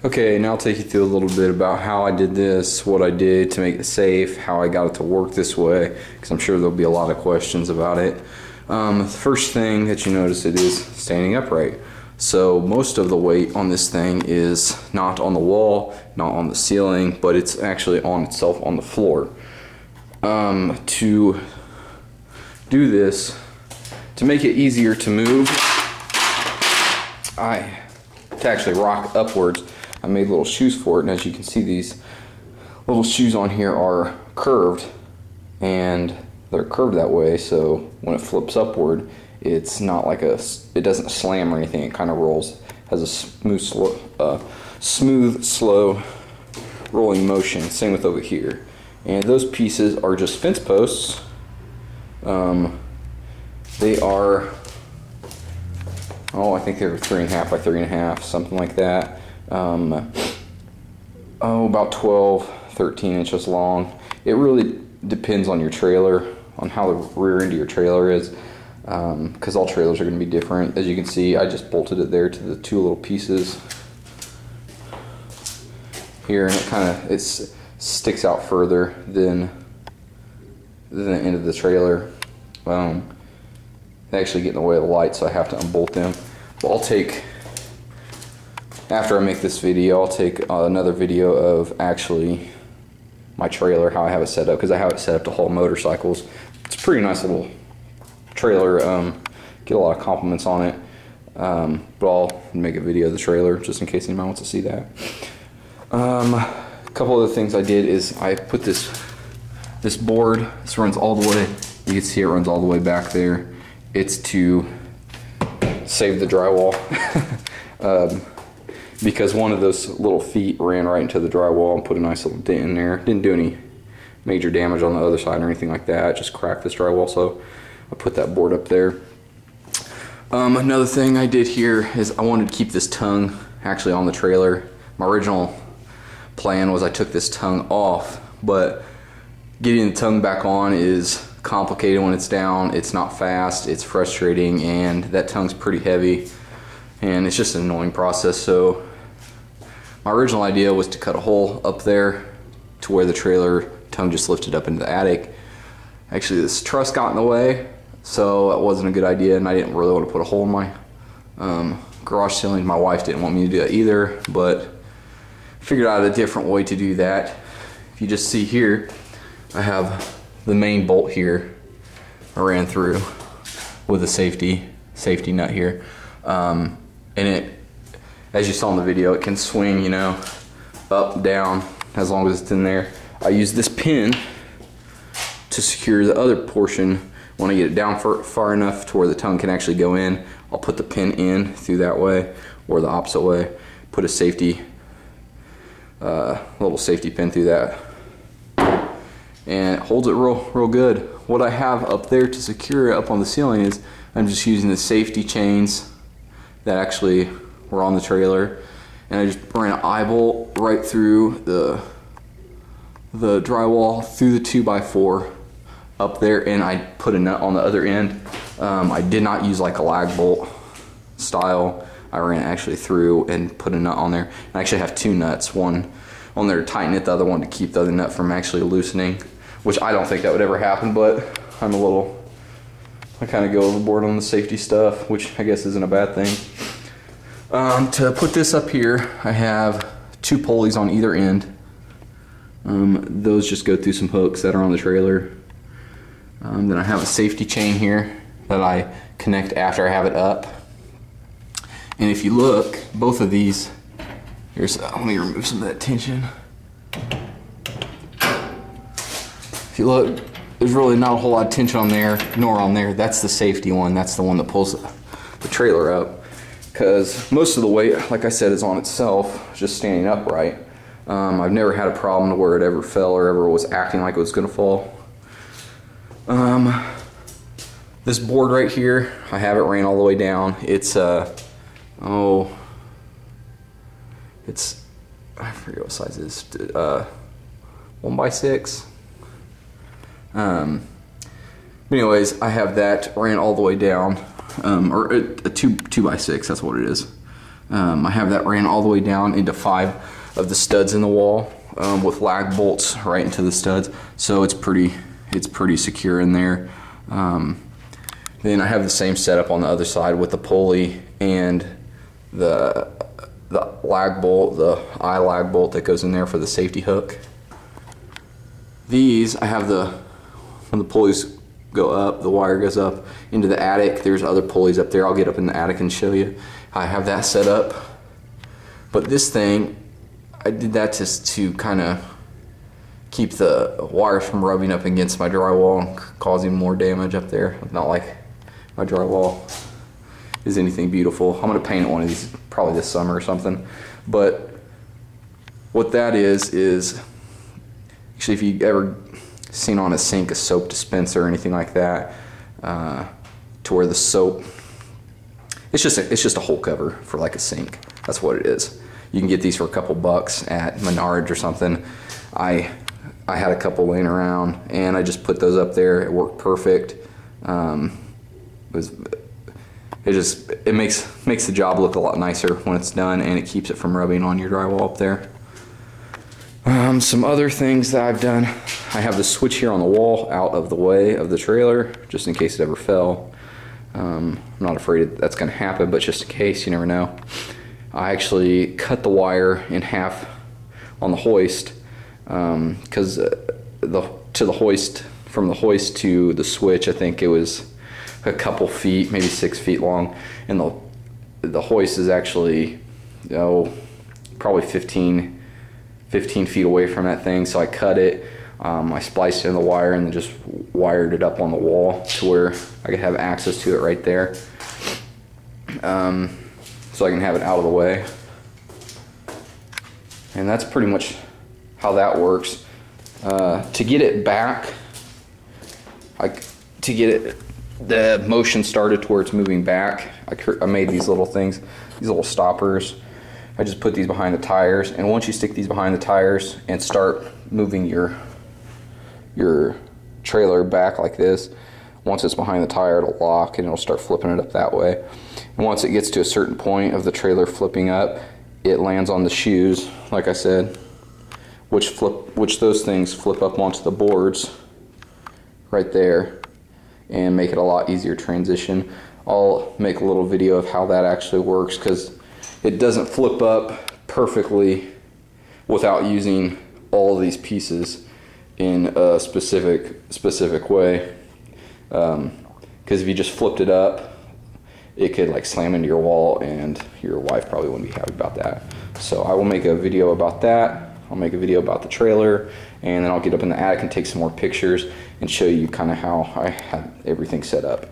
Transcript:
Okay, now I'll take you through a little bit about how I did this, what I did to make it safe, how I got it to work this way, because I'm sure there'll be a lot of questions about it. The first thing that you notice, it is standing upright. So most of the weight on this thing is not on the wall, not on the ceiling, but it's actually on itself on the floor. To do this, to make it easier to move, to actually rock upwards, I made little shoes for it, and as you can see, these little shoes on here are curved, and they're curved that way so when it flips upward, it's not like it doesn't slam or anything. It kind of rolls, has a smooth, slow rolling motion. Same with over here. And those pieces are just fence posts. They are, I think they're 3.5 by 3.5, something like that. About 12, 13 inches long. It really depends on your trailer, on how the rear end of your trailer is, because all trailers are going to be different. As you can see, I just bolted it there to the two little pieces here, and it sticks out further than the end of the trailer. They actually get in the way of the light, so I have to unbolt them. But after I make this video, I'll take another video of actually my trailer, how I have it set up, because I have it set up to haul motorcycles. It's a pretty nice little trailer. Get a lot of compliments on it. But I'll make a video of the trailer just in case anyone wants to see that. A couple other things I did is I put this board. This runs all the way. You can see it runs all the way back there. It's to save the drywall. Because one of those little feet ran right into the drywall and put a nice little dent in there. Didn't do any major damage on the other side or anything like that. Just cracked this drywall, so I put that board up there. Another thing I did here is I wanted to keep this tongue actually on the trailer. My original plan was I took this tongue off, but getting the tongue back on is complicated when it's down. It's not fast, it's frustrating, and that tongue's pretty heavy, and it's just an annoying process. So my original idea was to cut a hole up there to where the trailer tongue just lifted up into the attic. Actually, this truss got in the way, so that wasn't a good idea, and I didn't really want to put a hole in my garage ceiling. My wife didn't want me to do that either, but figured out a different way to do that. If you just see here, I have the main bolt here I ran through with a safety nut here, and it, as you saw in the video, it can swing, you know, up, down, as long as it's in there. I use this pin to secure the other portion. When I get it down far enough to where the tongue can actually go in, I'll put the pin in through that way, or the opposite way. Put a little safety pin through that, and it holds it real good. What I have up there to secure it up on the ceiling is I'm just using the safety chains that actually were on the trailer, and I just ran an eye bolt right through the drywall through the 2x4 up there, and I put a nut on the other end. I did not use like a lag bolt style. I ran actually through and put a nut on there. I actually have two nuts, one on there to tighten it, the other one to keep the other nut from actually loosening, which I don't think that would ever happen, but I kind of go overboard on the safety stuff, which I guess isn't a bad thing. To put this up here, I have two pulleys on either end. Those just go through some hooks that are on the trailer. Then I have a safety chain here that I connect after I have it up. And if you look, both of these, let me remove some of that tension. If you look, there's really not a whole lot of tension on there, nor on there. That's the safety one. That's the one that pulls the trailer up. Because most of the weight, like I said, is on itself, just standing upright. I've never had a problem to where it ever fell or ever was acting like it was going to fall. This board right here, I have it ran all the way down. It's I forget what size it is. 1x6. But anyways, I have that ran all the way down, or a 2x6. That's what it is. I have that ran all the way down into 5 of the studs in the wall with lag bolts right into the studs, so it's pretty secure in there. Then I have the same setup on the other side with the pulley and the lag bolt, the eye lag bolt that goes in there for the safety hook. These, I have when the pulleys go up, the wire goes up into the attic. There's other pulleys up there. I'll get up in the attic and show you. I have that set up. But this thing, I did that just to kind of keep the wires from rubbing up against my drywall and causing more damage up there. Not like my drywall is anything beautiful. I'm gonna paint one of these probably this summer or something. But what that is actually, if you ever seen on a sink a soap dispenser or anything like that, to where the soap, it's just a hole cover for like a sink. That's what it is. You can get these for a couple bucks at Menards or something. I had a couple laying around and I just put those up there. It worked perfect. It makes the job look a lot nicer when it's done, and it keeps it from rubbing on your drywall up there. Some other things that I've done, I have the switch here on the wall out of the way of the trailer, just in case it ever fell. I'm not afraid that's going to happen, but just in case, you never know. I actually cut the wire in half on the hoist, because to the hoist, from the hoist to the switch, I think it was a couple feet, maybe 6 feet long, and the hoist is actually, probably 15 feet away from that thing. So I cut it, I spliced in the wire and then just wired it up on the wall to where I could have access to it right there, so I can have it out of the way. And that's pretty much how that works. To get it back, the motion started to where it's moving back, I made these little things, these little stoppers. I just put these behind the tires, and once you stick these behind the tires and start moving your trailer back like this, once it's behind the tire, it'll lock and it'll start flipping it up that way. And once it gets to a certain point of the trailer flipping up, it lands on the shoes, like I said, which those things flip up onto the boards right there and make it a lot easier transition. I'll make a little video of how that actually works, because it doesn't flip up perfectly without using all of these pieces in a specific way. Because if you just flipped it up, it could like slam into your wall, and your wife probably wouldn't be happy about that. So I will make a video about that. I'll make a video about the trailer, and then I'll get up in the attic and take some more pictures and show you kind of how I had everything set up.